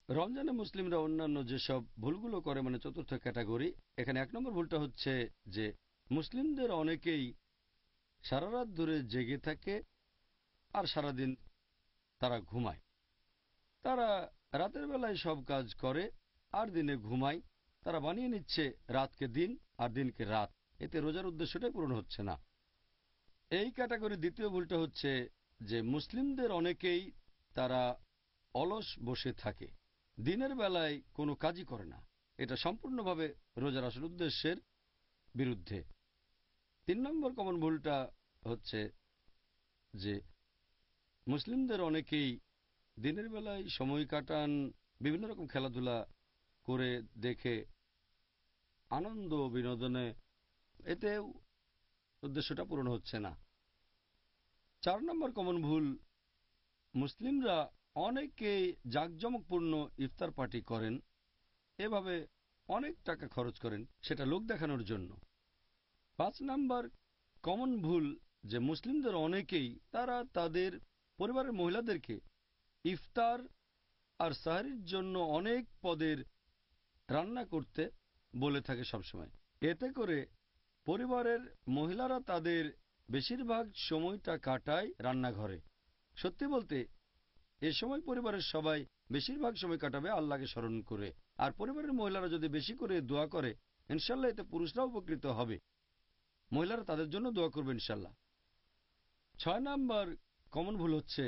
রমজানে মুসলিমরা অন্যান্য যেসব ভুলগুলো করে, মানে চতুর্থ ক্যাটাগরি, এখানে 1 নম্বর ভুলটা হচ্ছে যে মুসলিমদের অনেকেই সারা রাত ধরে জেগে থাকে আর সারাদিন তারা ঘুমায়। তারা রাতের বেলায় সব কাজ করে আর দিনে ঘুমায়। তারা বানিয়ে নিচ্ছে রাতকে দিন আর দিনকে রাত। এতে রোজার উদ্দেশ্যটাই পূরণ হচ্ছে না। এই ক্যাটাগরির দ্বিতীয় ভুলটা হচ্ছে যে মুসলিমদের অনেকেই তারা অলস বসে থাকে, দিনের বেলায় কোনো কাজই করে না। এটা সম্পূর্ণভাবে রোজার আসল উদ্দেশ্যের বিরুদ্ধে। 3 নম্বর কমন ভুলটা হচ্ছে যে মুসলিমদের অনেকেই দিনের বেলায় সময় কাটান বিভিন্ন রকম খেলাধুলা করে, দেখে, আনন্দ বিনোদনে। এতে উদ্দেশ্যটা পূরণ হচ্ছে না। 4 নম্বর কমন ভুল, মুসলিমরা অনেকেই জাঁকজমকপূর্ণ ইফতার পার্টি করেন, এভাবে অনেক টাকা খরচ করেন, সেটা লোক দেখানোর জন্য। 5 নম্বর কমন ভুল যে মুসলিমদের অনেকেই তারা তাদের পরিবারের মহিলাদেরকে ইফতার আর সাহরির জন্য অনেক পদের রান্না করতে বলে থাকে সবসময়। এতে করে পরিবারের মহিলারা তাদের বেশিরভাগ সময়টা কাটায় রান্নাঘরে। সত্যি বলতে এ সময় পরিবারের সবাই বেশিরভাগ সময় কাটাবে আল্লাহকে স্মরণ করে। আর পরিবারের মহিলারা যদি বেশি করে দোয়া করে, ইনশাল্লাহ এতে পুরুষরাও উপকৃত হবে। মহিলারা তাদের জন্য দোয়া করবে ইনশাল্লাহ। 6 নম্বর কমন ভুল হচ্ছে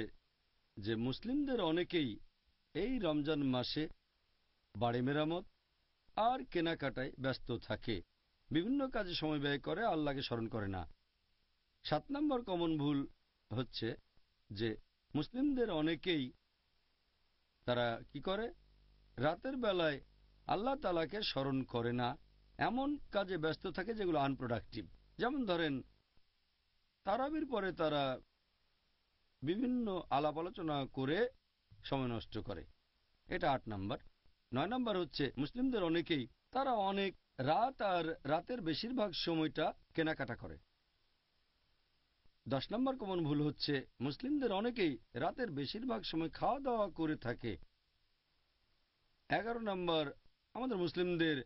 যে মুসলিমদের অনেকেই এই রমজান মাসে বাড়ি মেরামত আর কেনাকাটায় ব্যস্ত থাকে, বিভিন্ন কাজে সময় ব্যয় করে, আল্লাহকে স্মরণ করে না। 7 নম্বর কমন ভুল হচ্ছে যে মুসলিমদের অনেকেই তারা কি করে, রাতের বেলায় আল্লাহ তাআলাকে স্মরণ করে না, এমন কাজে ব্যস্ত থাকে যেগুলো আনপ্রোডাক্টিভ। যেমন ধরেন তারাবির পরে তারা বিভিন্ন আলাপ আলোচনা করে সময় নষ্ট করে, এটা 8 নম্বর। 9 নম্বর হচ্ছে মুসলিমদের অনেকেই তারা অনেক রাত আর রাতের বেশিরভাগ সময়টা কেনাকাটা করে। 10 নম্বর কমন ভুল হচ্ছে মুসলিমদের অনেকেই রাতের বেশিরভাগ সময় খাওয়া দাওয়া করে থাকে। 11 নম্বর, আমাদের মুসলিমদের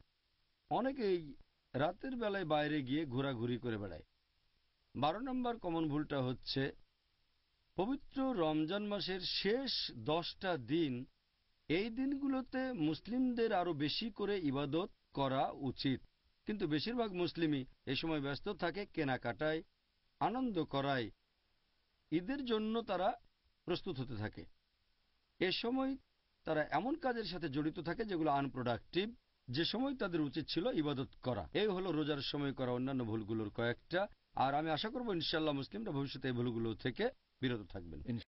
অনেকেই রাতের বেলায় বাইরে গিয়ে ঘোরাঘুরি করে বেড়ায়। 12 নম্বর কমন ভুলটা হচ্ছে পবিত্র রমজান মাসের শেষ 10টা দিন, এই দিনগুলোতে মুসলিমদের আরো বেশি করে ইবাদত করা উচিত, কিন্তু বেশিরভাগ মুসলিমই এ সময় ব্যস্ত থাকে কেনাকাটায়, আনন্দ করায়, ঈদের জন্য তারা প্রস্তুত হতে থাকে। এ সময় তারা এমন কাজের সাথে জড়িত থাকে যেগুলো আনপ্রোডাক্টিভ, যে সময় তাদের উচিত ছিল ইবাদত করা। এই হলো রোজার সময় করা অন্যান্য ভুলগুলোর কয়েকটা। আর আমি আশা করব ইনশাআল্লাহ মুসলিমরা ভবিষ্যতে এই ভুলগুলো থেকে বিরত থাকবেন।